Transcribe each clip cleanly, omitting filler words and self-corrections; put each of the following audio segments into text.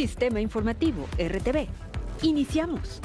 Sistema Informativo RTV. Iniciamos.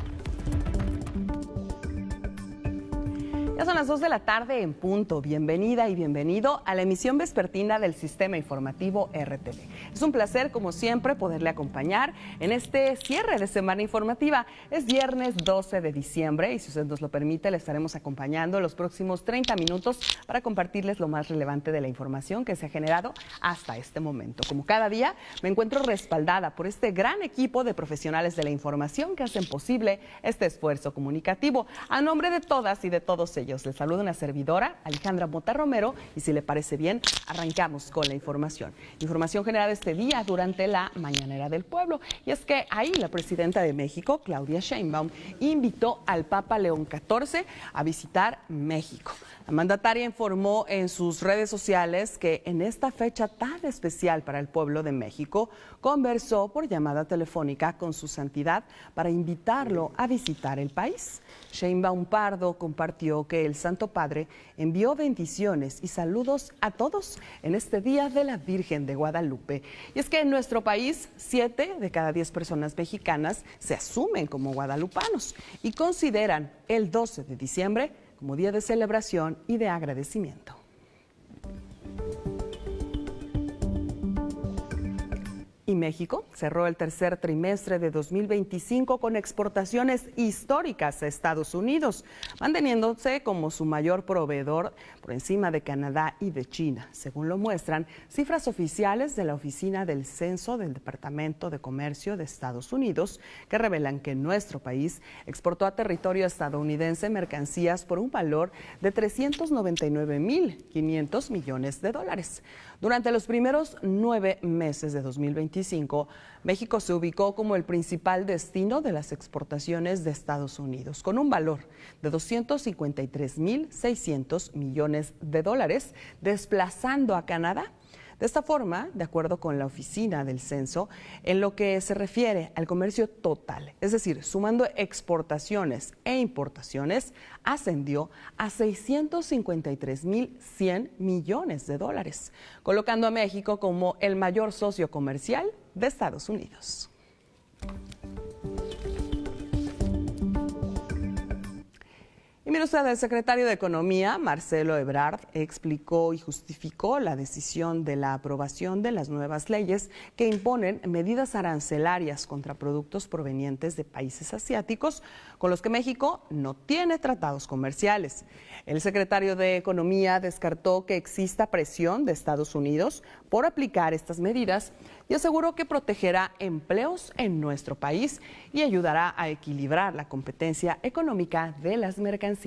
Ya son las 2 de la tarde en punto. Bienvenida y bienvenido a la emisión vespertina del Sistema Informativo RTV. Es un placer, como siempre, poderle acompañar en este cierre de semana informativa. Es viernes 12 de diciembre y si usted nos lo permite, le estaremos acompañando los próximos 30 minutos para compartirles lo más relevante de la información que se ha generado hasta este momento. Como cada día, me encuentro respaldada por este gran equipo de profesionales de la información que hacen posible este esfuerzo comunicativo. A nombre de todas y de todos ellos, les saluda una servidora, Alejandra Mota Romero, y si le parece bien, arrancamos con la información. Información generada este día durante la Mañanera del Pueblo. Y es que ahí la presidenta de México, Claudia Sheinbaum, invitó al Papa León XIV a visitar México. La mandataria informó en sus redes sociales que en esta fecha tan especial para el pueblo de México, conversó por llamada telefónica con su santidad para invitarlo a visitar el país. Sheinbaum Pardo compartió que el Santo Padre envió bendiciones y saludos a todos en este Día de la Virgen de Guadalupe. Y es que en nuestro país, 7 de cada 10 personas mexicanas se asumen como guadalupanos y consideran el 12 de diciembre como día de celebración y de agradecimiento. Y México cerró el tercer trimestre de 2025 con exportaciones históricas a Estados Unidos, manteniéndose como su mayor proveedor por encima de Canadá y de China, según lo muestran cifras oficiales de la Oficina del Censo del Departamento de Comercio de Estados Unidos, que revelan que nuestro país exportó a territorio estadounidense mercancías por un valor de $399.500 millones. Durante los primeros 9 meses de 2025, México se ubicó como el principal destino de las exportaciones de Estados Unidos, con un valor de $253.600 millones, desplazando a Canadá. De esta forma, de acuerdo con la Oficina del Censo, en lo que se refiere al comercio total, es decir, sumando exportaciones e importaciones, ascendió a $653.100 millones, colocando a México como el mayor socio comercial de Estados Unidos. Y mire usted, el secretario de Economía, Marcelo Ebrard, explicó y justificó la decisión de la aprobación de las nuevas leyes que imponen medidas arancelarias contra productos provenientes de países asiáticos con los que México no tiene tratados comerciales. El secretario de Economía descartó que exista presión de Estados Unidos por aplicar estas medidas y aseguró que protegerá empleos en nuestro país y ayudará a equilibrar la competencia económica de las mercancías.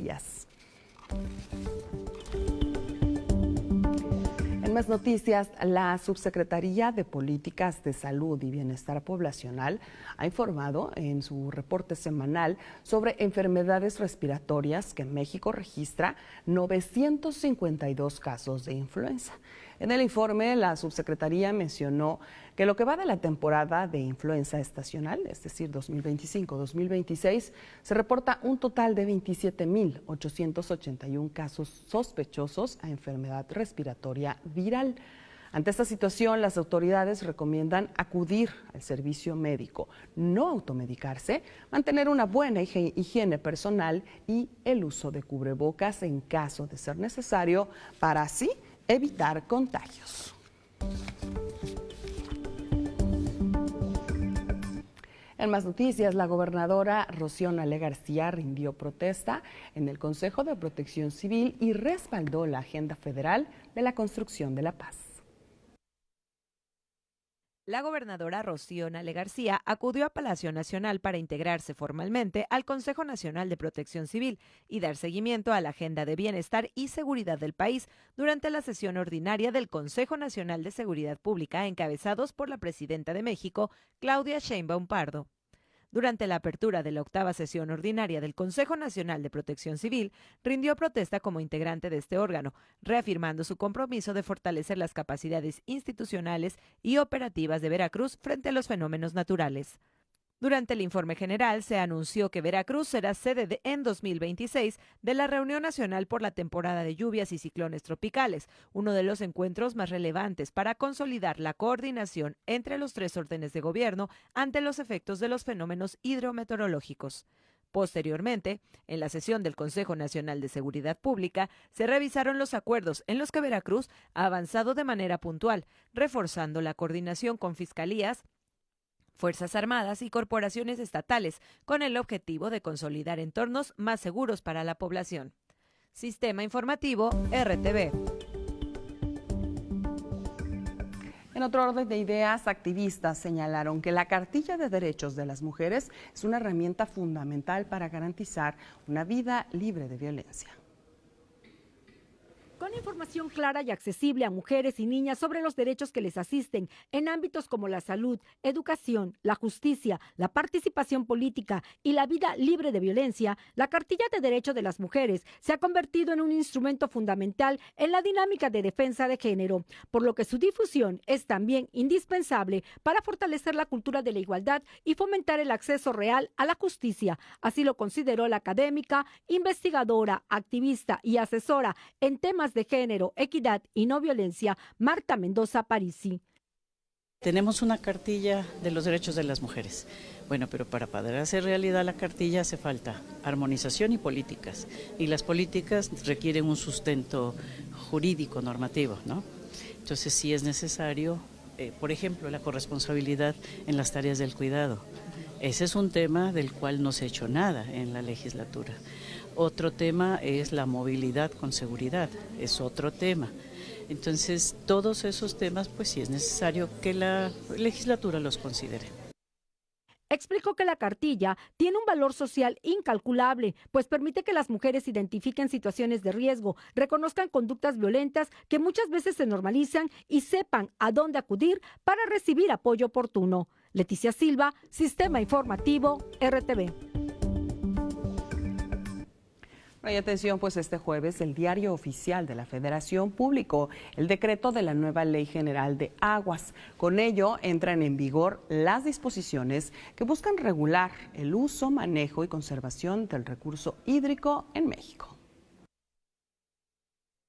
En más noticias, la Subsecretaría de Políticas de Salud y Bienestar Poblacional ha informado en su reporte semanal sobre enfermedades respiratorias que México registra 952 casos de influenza. En el informe, la subsecretaría mencionó que lo que va de la temporada de influenza estacional, es decir, 2025-2026, se reporta un total de 27.881 casos sospechosos a enfermedad respiratoria viral. Ante esta situación, las autoridades recomiendan acudir al servicio médico, no automedicarse, mantener una buena higiene personal y el uso de cubrebocas en caso de ser necesario para así evitar contagios. En más noticias, la gobernadora Rocío Nale García rindió protesta en el Consejo de Protección Civil y respaldó la agenda federal de la construcción de la paz. La gobernadora Rocío Nale García acudió a Palacio Nacional para integrarse formalmente al Consejo Nacional de Protección Civil y dar seguimiento a la agenda de bienestar y seguridad del país durante la sesión ordinaria del Consejo Nacional de Seguridad Pública, encabezados por la presidenta de México, Claudia Sheinbaum Pardo. Durante la apertura de la 8ª sesión ordinaria del Consejo Nacional de Protección Civil, rindió protesta como integrante de este órgano, reafirmando su compromiso de fortalecer las capacidades institucionales y operativas de Veracruz frente a los fenómenos naturales. Durante el informe general se anunció que Veracruz será sede en 2026 de la Reunión Nacional por la temporada de lluvias y ciclones tropicales, uno de los encuentros más relevantes para consolidar la coordinación entre los tres órdenes de gobierno ante los efectos de los fenómenos hidrometeorológicos. Posteriormente, en la sesión del Consejo Nacional de Seguridad Pública, se revisaron los acuerdos en los que Veracruz ha avanzado de manera puntual, reforzando la coordinación con fiscalías, Fuerzas Armadas y corporaciones estatales, con el objetivo de consolidar entornos más seguros para la población. Sistema Informativo RTV. En otro orden de ideas, activistas señalaron que la Cartilla de Derechos de las Mujeres es una herramienta fundamental para garantizar una vida libre de violencia. Con información clara y accesible a mujeres y niñas sobre los derechos que les asisten en ámbitos como la salud, educación, la justicia, la participación política y la vida libre de violencia, la Cartilla de Derechos de las Mujeres se ha convertido en un instrumento fundamental en la dinámica de defensa de género, por lo que su difusión es también indispensable para fortalecer la cultura de la igualdad y fomentar el acceso real a la justicia. Así lo consideró la académica, investigadora, activista y asesora en temas de género, equidad y no violencia, Marta Mendoza Parisi. Tenemos una cartilla de los derechos de las mujeres. Bueno, pero para poder hacer realidad la cartilla hace falta armonización y políticas. Y las políticas requieren un sustento jurídico, normativo, ¿no? Entonces sí es necesario, por ejemplo, la corresponsabilidad en las tareas del cuidado. Ese es un tema del cual no se ha hecho nada en la legislatura. Otro tema es la movilidad con seguridad, es otro tema. Entonces, todos esos temas, pues sí es necesario que la legislatura los considere. Explicó que la cartilla tiene un valor social incalculable, pues permite que las mujeres identifiquen situaciones de riesgo, reconozcan conductas violentas que muchas veces se normalizan y sepan a dónde acudir para recibir apoyo oportuno. Leticia Silva, Sistema Informativo, RTV. Y atención, pues este jueves el Diario Oficial de la Federación publicó el decreto de la nueva Ley General de Aguas. Con ello entran en vigor las disposiciones que buscan regular el uso, manejo y conservación del recurso hídrico en México.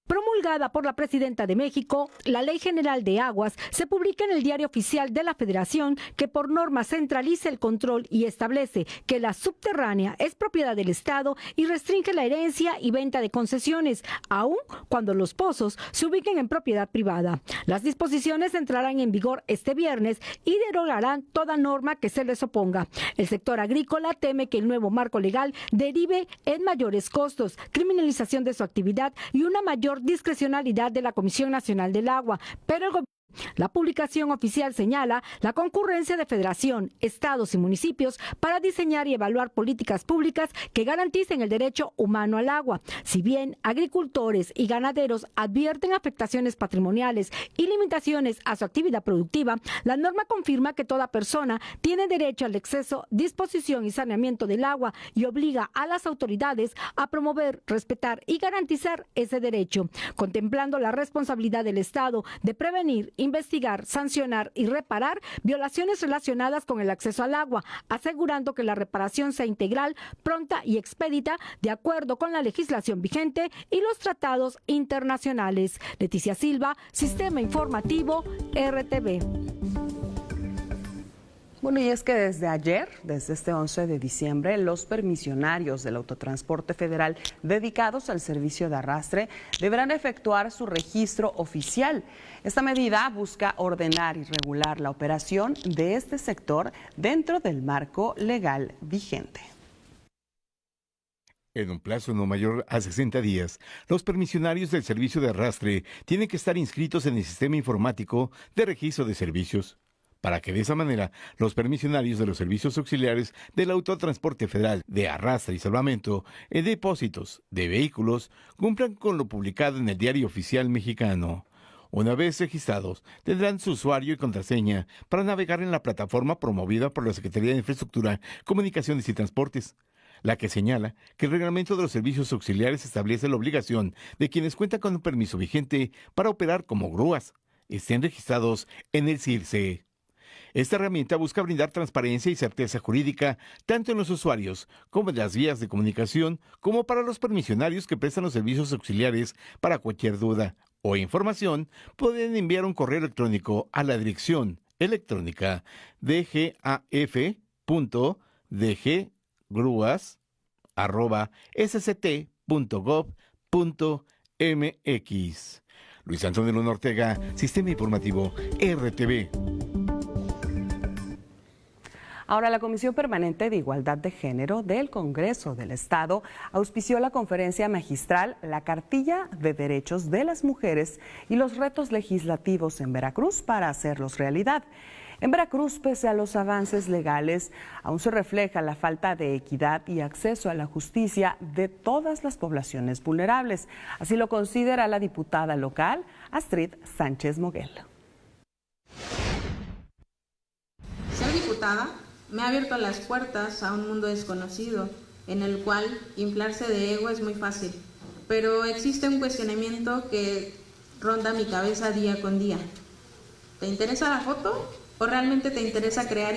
Promulgada por la Presidenta de México, la Ley General de Aguas se publica en el Diario Oficial de la Federación, que por norma centraliza el control y establece que la subterránea es propiedad del Estado y restringe la herencia y venta de concesiones, aun cuando los pozos se ubiquen en propiedad privada. Las disposiciones entrarán en vigor este viernes y derogarán toda norma que se les oponga. El sector agrícola teme que el nuevo marco legal derive en mayores costos, criminalización de su actividad y una mayor discrecionalidad de la Comisión Nacional del Agua, pero la publicación oficial señala la concurrencia de Federación, estados y municipios para diseñar y evaluar políticas públicas que garanticen el derecho humano al agua. Si bien agricultores y ganaderos advierten afectaciones patrimoniales y limitaciones a su actividad productiva, la norma confirma que toda persona tiene derecho al acceso, disposición y saneamiento del agua y obliga a las autoridades a promover, respetar y garantizar ese derecho, contemplando la responsabilidad del Estado de prevenir, investigar, sancionar y reparar violaciones relacionadas con el acceso al agua, asegurando que la reparación sea integral, pronta y expedita, de acuerdo con la legislación vigente y los tratados internacionales. Leticia Silva, Sistema Informativo, RTV. Bueno, y es que desde ayer, desde este 11 de diciembre, los permisionarios del autotransporte federal dedicados al servicio de arrastre deberán efectuar su registro oficial. Esta medida busca ordenar y regular la operación de este sector dentro del marco legal vigente. En un plazo no mayor a 60 días, los permisionarios del servicio de arrastre tienen que estar inscritos en el sistema informático de registro de servicios, para que de esa manera los permisionarios de los servicios auxiliares del autotransporte federal de arrastre y salvamento en depósitos de vehículos cumplan con lo publicado en el Diario Oficial Mexicano. Una vez registrados, tendrán su usuario y contraseña para navegar en la plataforma promovida por la Secretaría de Infraestructura, Comunicaciones y Transportes, la que señala que el reglamento de los servicios auxiliares establece la obligación de quienes cuentan con un permiso vigente para operar como grúas estén registrados en el CIRCE. Esta herramienta busca brindar transparencia y certeza jurídica tanto en los usuarios como en las vías de comunicación, como para los permisionarios que prestan los servicios auxiliares. Para cualquier duda o información, pueden enviar un correo electrónico a la dirección electrónica dgaf.dggrúas@sct.gov.mx. Luis Antonio Luna Ortega, Sistema Informativo RTV. Ahora, la Comisión Permanente de Igualdad de Género del Congreso del Estado auspició la conferencia magistral La Cartilla de Derechos de las Mujeres y los retos legislativos en Veracruz para hacerlos realidad. En Veracruz, pese a los avances legales, aún se refleja la falta de equidad y acceso a la justicia de todas las poblaciones vulnerables. Así lo considera la diputada local, Astrid Sánchez Moguel. Ser diputada me ha abierto las puertas a un mundo desconocido, en el cual inflarse de ego es muy fácil, pero existe un cuestionamiento que ronda mi cabeza día con día. ¿Te interesa la foto? ¿O realmente te interesa crear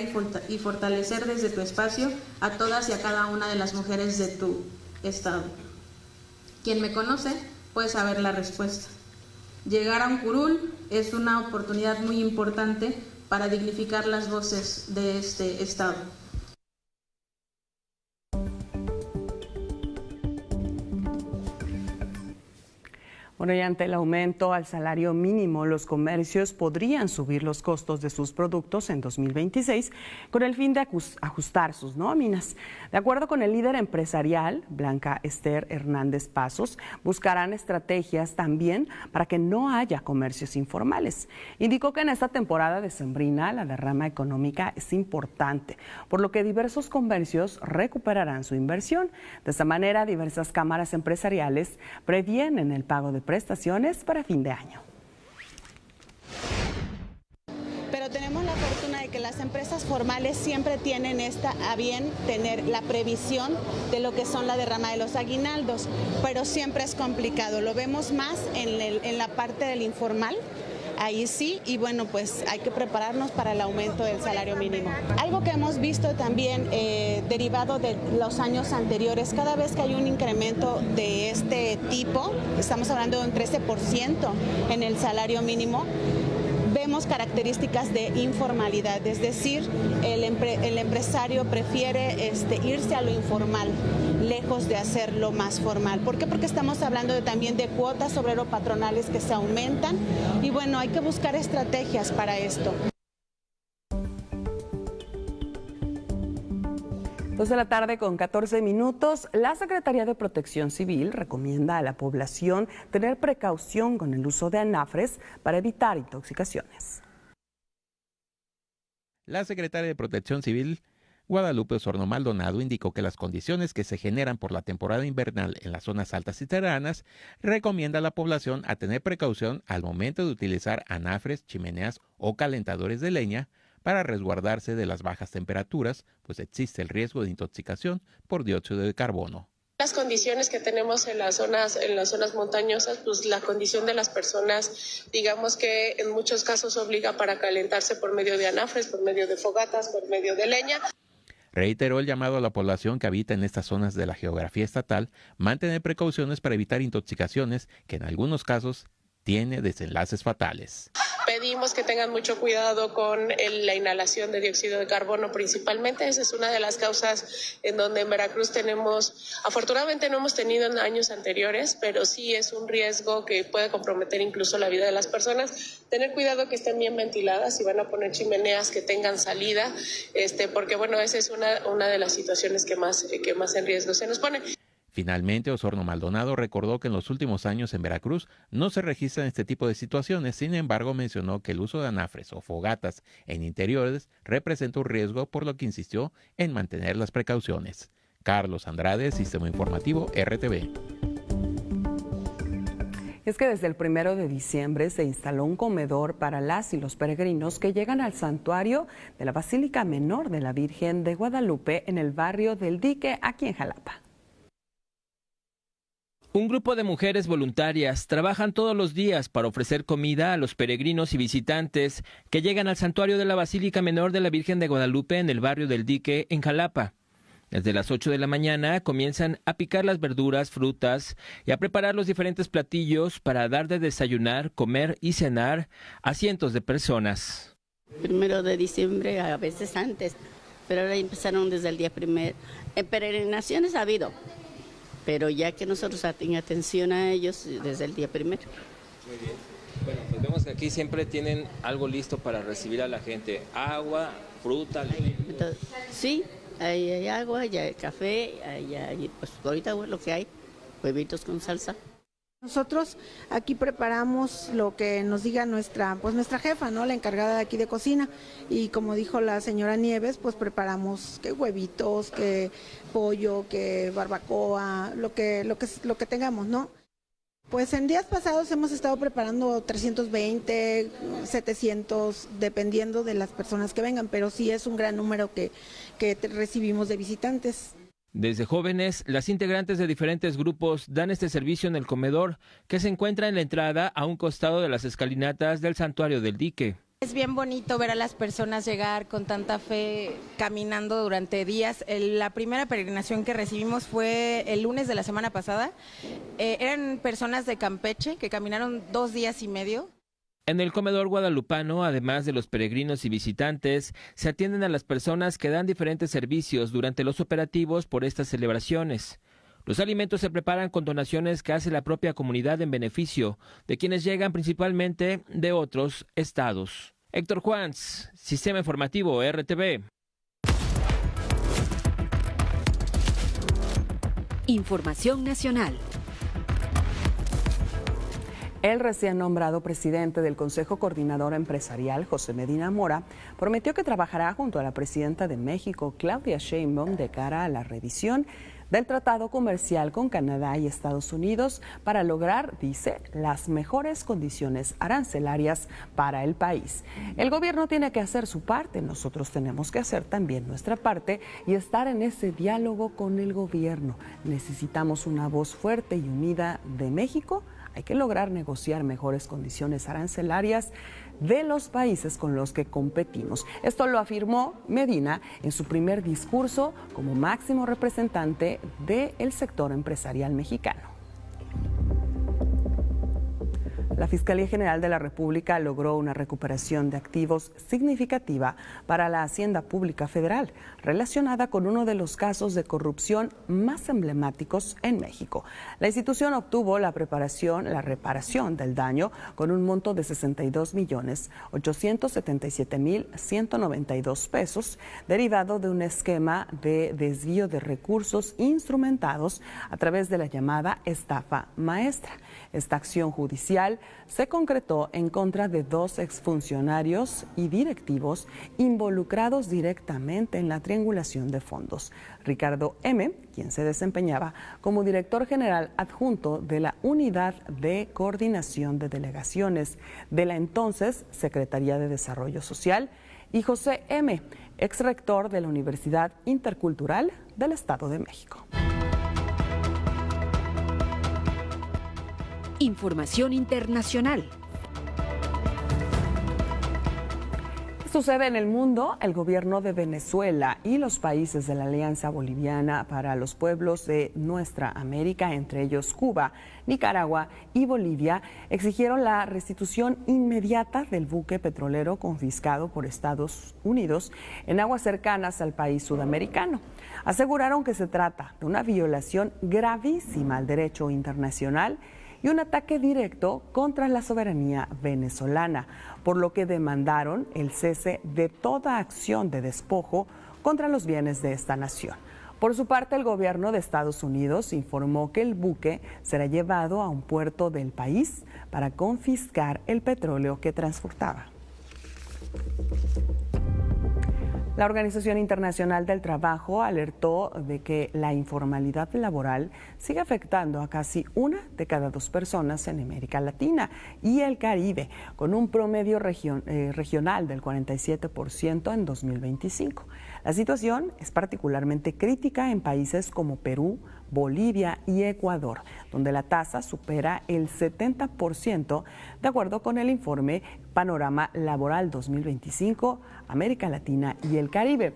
y fortalecer desde tu espacio a todas y a cada una de las mujeres de tu estado? Quien me conoce puede saber la respuesta. Llegar a un curul es una oportunidad muy importante para dignificar las voces de este estado. Bueno, y ante el aumento al salario mínimo, los comercios podrían subir los costos de sus productos en 2026 con el fin de ajustar sus nóminas. De acuerdo con el líder empresarial, Blanca Esther Hernández Pasos, buscarán estrategias también para que no haya comercios informales. Indicó que en esta temporada decembrina la derrama económica es importante, por lo que diversos comercios recuperarán su inversión. De esta manera, diversas cámaras empresariales previenen el pago de prestaciones para fin de año. Pero tenemos la fortuna de que las empresas formales siempre tienen a bien tener la previsión de lo que son la derrama de los aguinaldos, pero siempre es complicado. Lo vemos más en la parte del informal. Ahí sí, y bueno, pues hay que prepararnos para el aumento del salario mínimo. Algo que hemos visto también derivado de los años anteriores, cada vez que hay un incremento de este tipo, estamos hablando de un 13% en el salario mínimo, vemos características de informalidad, es decir, el empresario prefiere irse a lo informal, lejos de hacerlo más formal. ¿Por qué? Porque estamos hablando también de cuotas obrero-patronales que se aumentan y bueno, hay que buscar estrategias para esto. 2 de la tarde con 14 minutos, la Secretaría de Protección Civil recomienda a la población tener precaución con el uso de anafres para evitar intoxicaciones. La Secretaria de Protección Civil, Guadalupe Osorno Maldonado, indicó que las condiciones que se generan por la temporada invernal en las zonas altas y serranas recomienda a la población a tener precaución al momento de utilizar anafres, chimeneas o calentadores de leña para resguardarse de las bajas temperaturas, pues existe el riesgo de intoxicación por dióxido de carbono. Las condiciones que tenemos en las zonas montañosas, pues la condición de las personas, digamos que en muchos casos obliga para calentarse por medio de anafres, por medio de fogatas, por medio de leña. Reiteró el llamado a la población que habita en estas zonas de la geografía estatal, mantener precauciones para evitar intoxicaciones que en algunos casos tiene desenlaces fatales. Pedimos que tengan mucho cuidado con la inhalación de dióxido de carbono principalmente. Esa es una de las causas en donde en Veracruz afortunadamente no hemos tenido en años anteriores, pero sí es un riesgo que puede comprometer incluso la vida de las personas. Tener cuidado que estén bien ventiladas, si van a poner chimeneas que tengan salida, porque bueno, esa es una de las situaciones que más en riesgo se nos pone. Finalmente, Osorno Maldonado recordó que en los últimos años en Veracruz no se registran este tipo de situaciones, sin embargo mencionó que el uso de anafres o fogatas en interiores representa un riesgo, por lo que insistió en mantener las precauciones. Carlos Andrade, Sistema Informativo RTV. Es que desde el 1 de diciembre se instaló un comedor para las y los peregrinos que llegan al santuario de la Basílica Menor de la Virgen de Guadalupe en el barrio del Dique, aquí en Jalapa. Un grupo de mujeres voluntarias trabajan todos los días para ofrecer comida a los peregrinos y visitantes que llegan al santuario de la Basílica Menor de la Virgen de Guadalupe en el barrio del Dique, en Jalapa. Desde las 8 de la mañana comienzan a picar las verduras, frutas y a preparar los diferentes platillos para dar de desayunar, comer y cenar a cientos de personas. 1 de diciembre, a veces antes, pero ahora empezaron desde el día 1. En peregrinaciones ha habido, pero ya que nosotros tengan atención a ellos desde el día 1. Muy bien. Bueno, pues vemos que aquí siempre tienen algo listo para recibir a la gente. Agua, fruta. Entonces, sí, hay agua, hay café, hay pues ahorita lo que hay, huevitos con salsa. Nosotros aquí preparamos lo que nos diga nuestra jefa, ¿no? La encargada de aquí de cocina. Y como dijo la señora Nieves, pues preparamos que huevitos, que pollo, que barbacoa, lo que tengamos, ¿no? Pues en días pasados hemos estado preparando 320, 700, dependiendo de las personas que vengan, pero sí es un gran número que recibimos de visitantes. Desde jóvenes, las integrantes de diferentes grupos dan este servicio en el comedor, que se encuentra en la entrada a un costado de las escalinatas del Santuario del Dique. Es bien bonito ver a las personas llegar con tanta fe, caminando durante días. La primera peregrinación que recibimos fue el lunes de la semana pasada. Eran personas de Campeche que caminaron 2 días y medio. En el comedor guadalupano, además de los peregrinos y visitantes, se atienden a las personas que dan diferentes servicios durante los operativos por estas celebraciones. Los alimentos se preparan con donaciones que hace la propia comunidad en beneficio de quienes llegan principalmente de otros estados. Héctor Juans, Sistema Informativo RTV. Información nacional. El recién nombrado presidente del Consejo Coordinador Empresarial, José Medina Mora, prometió que trabajará junto a la presidenta de México, Claudia Sheinbaum, de cara a la revisión del Tratado Comercial con Canadá y Estados Unidos para lograr, dice, las mejores condiciones arancelarias para el país. El gobierno tiene que hacer su parte, nosotros tenemos que hacer también nuestra parte y estar en ese diálogo con el gobierno. Necesitamos una voz fuerte y unida de México. Hay que lograr negociar mejores condiciones arancelarias de los países con los que competimos. Esto lo afirmó Medina en su primer discurso como máximo representante del sector empresarial mexicano. La Fiscalía General de la República logró una recuperación de activos significativa para la Hacienda Pública Federal, relacionada con uno de los casos de corrupción más emblemáticos en México. La institución obtuvo la reparación del daño con un monto de 62.877.192 pesos, derivado de un esquema de desvío de recursos instrumentados a través de la llamada estafa maestra. Esta acción judicial se concretó en contra de 2 exfuncionarios y directivos involucrados directamente en la triangulación de fondos. Ricardo M., quien se desempeñaba como director general adjunto de la Unidad de Coordinación de Delegaciones de la entonces Secretaría de Desarrollo Social, y José M., exrector de la Universidad Intercultural del Estado de México. Información internacional. ¿Qué sucede en el mundo? El gobierno de Venezuela y los países de la Alianza Boliviana para los Pueblos de Nuestra América, entre ellos Cuba, Nicaragua y Bolivia, exigieron la restitución inmediata del buque petrolero confiscado por Estados Unidos en aguas cercanas al país sudamericano. Aseguraron que se trata de una violación gravísima al derecho internacional y un ataque directo contra la soberanía venezolana, por lo que demandaron el cese de toda acción de despojo contra los bienes de esta nación. Por su parte, el gobierno de Estados Unidos informó que el buque será llevado a un puerto del país para confiscar el petróleo que transportaba. La Organización Internacional del Trabajo alertó de que la informalidad laboral sigue afectando a casi 1 de cada 2 personas en América Latina y el Caribe, con un promedio regional del 47% en 2025. La situación es particularmente crítica en países como Perú, Bolivia y Ecuador, donde la tasa supera el 70%, de acuerdo con el informe Panorama Laboral 2025, América Latina y el Caribe.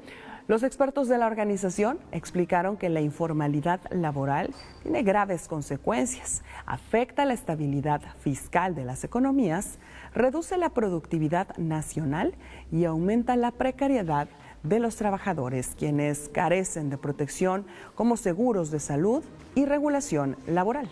Los expertos de la organización explicaron que la informalidad laboral tiene graves consecuencias, afecta la estabilidad fiscal de las economías, reduce la productividad nacional y aumenta la precariedad de los trabajadores, quienes carecen de protección como seguros de salud y regulación laboral.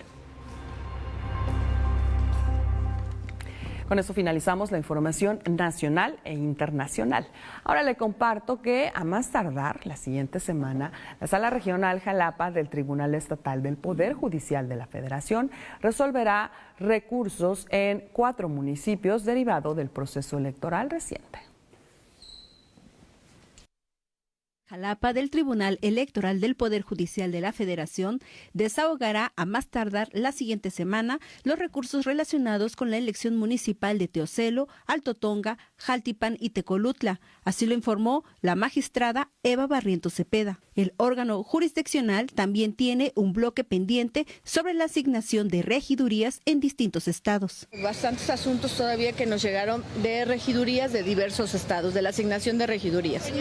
Con eso finalizamos la información nacional e internacional. Ahora le comparto que a más tardar la siguiente semana, la Sala Regional Jalapa del Tribunal Estatal del Poder Judicial de la Federación resolverá recursos en 4 municipios derivado del proceso electoral reciente. Jalapa del Tribunal Electoral del Poder Judicial de la Federación desahogará a más tardar la siguiente semana los recursos relacionados con la elección municipal de Teocelo, Alto Tonga, Jaltipan y Tecolutla. Así lo informó la magistrada Eva Barrientos Cepeda. El órgano jurisdiccional también tiene un bloque pendiente sobre la asignación de regidurías en distintos estados. Bastantes asuntos todavía que nos llegaron de regidurías de diversos estados, de la asignación de regidurías.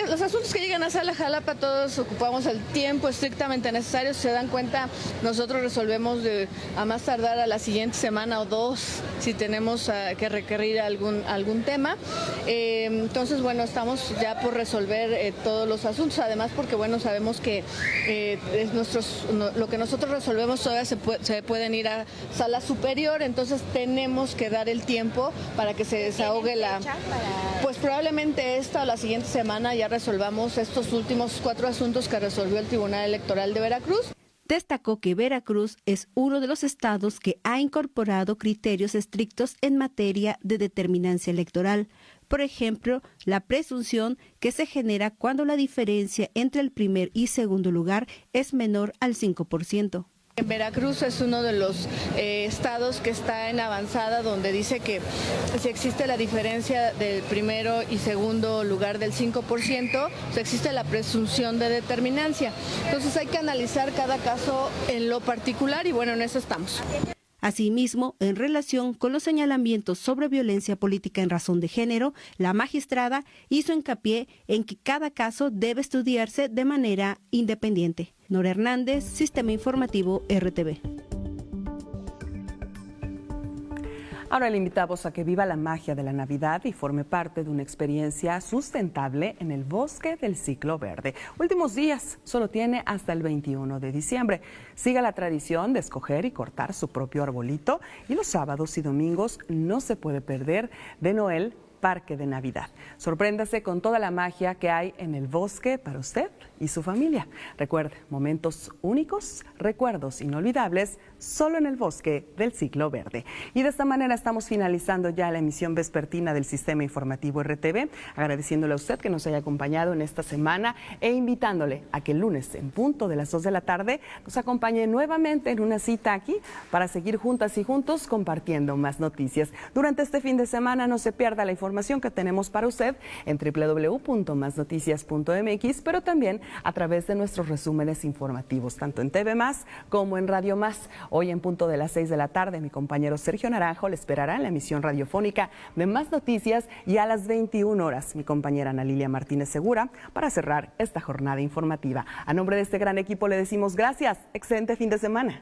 Los asuntos que llegan a Sala Jalapa, todos ocupamos el tiempo estrictamente necesario. Si se dan cuenta, nosotros resolvemos a más tardar a la siguiente semana o 2 si tenemos que requerir algún tema. Entonces, bueno, estamos ya por resolver todos los asuntos, además porque, bueno, sabemos que lo que nosotros resolvemos todavía se pueden ir a Sala Superior, entonces tenemos que dar el tiempo para que se desahogue pues probablemente esta o la siguiente semana ya resolvamos estos últimos 4 asuntos que resolvió el Tribunal Electoral de Veracruz. Destacó que Veracruz es uno de los estados que ha incorporado criterios estrictos en materia de determinancia electoral. Por ejemplo, la presunción que se genera cuando la diferencia entre el primer y segundo lugar es menor al 5%. En Veracruz es uno de los estados que está en avanzada, donde dice que si existe la diferencia del primero y segundo lugar del 5%, pues existe la presunción de determinancia. Entonces hay que analizar cada caso en lo particular y bueno, en eso estamos. Asimismo, en relación con los señalamientos sobre violencia política en razón de género, la magistrada hizo hincapié en que cada caso debe estudiarse de manera independiente. Nora Hernández, Sistema Informativo RTV. Ahora le invitamos a que viva la magia de la Navidad y forme parte de una experiencia sustentable en el Bosque del Ciclo Verde. Últimos días, solo tiene hasta el 21 de diciembre. Siga la tradición de escoger y cortar su propio arbolito y los sábados y domingos no se puede perder de Noel Parque de Navidad. Sorpréndase con toda la magia que hay en el bosque para usted y su familia. Recuerde, momentos únicos, recuerdos inolvidables, solo en el Bosque del Ciclo Verde. Y de esta manera estamos finalizando ya la emisión vespertina del Sistema Informativo RTV, agradeciéndole a usted que nos haya acompañado en esta semana e invitándole a que el lunes en punto de las 2 de la tarde nos acompañe nuevamente en una cita aquí para seguir juntas y juntos compartiendo más noticias. Durante este fin de semana no se pierda la información que tenemos para usted en www.masnoticias.mx, pero también a través de nuestros resúmenes informativos, tanto en TV Más como en Radio Más. Hoy en punto de las 6 de la tarde, mi compañero Sergio Naranjo le esperará en la emisión radiofónica de Más Noticias y a las 21 horas mi compañera Ana Lilia Martínez Segura para cerrar esta jornada informativa. A nombre de este gran equipo le decimos gracias, excelente fin de semana.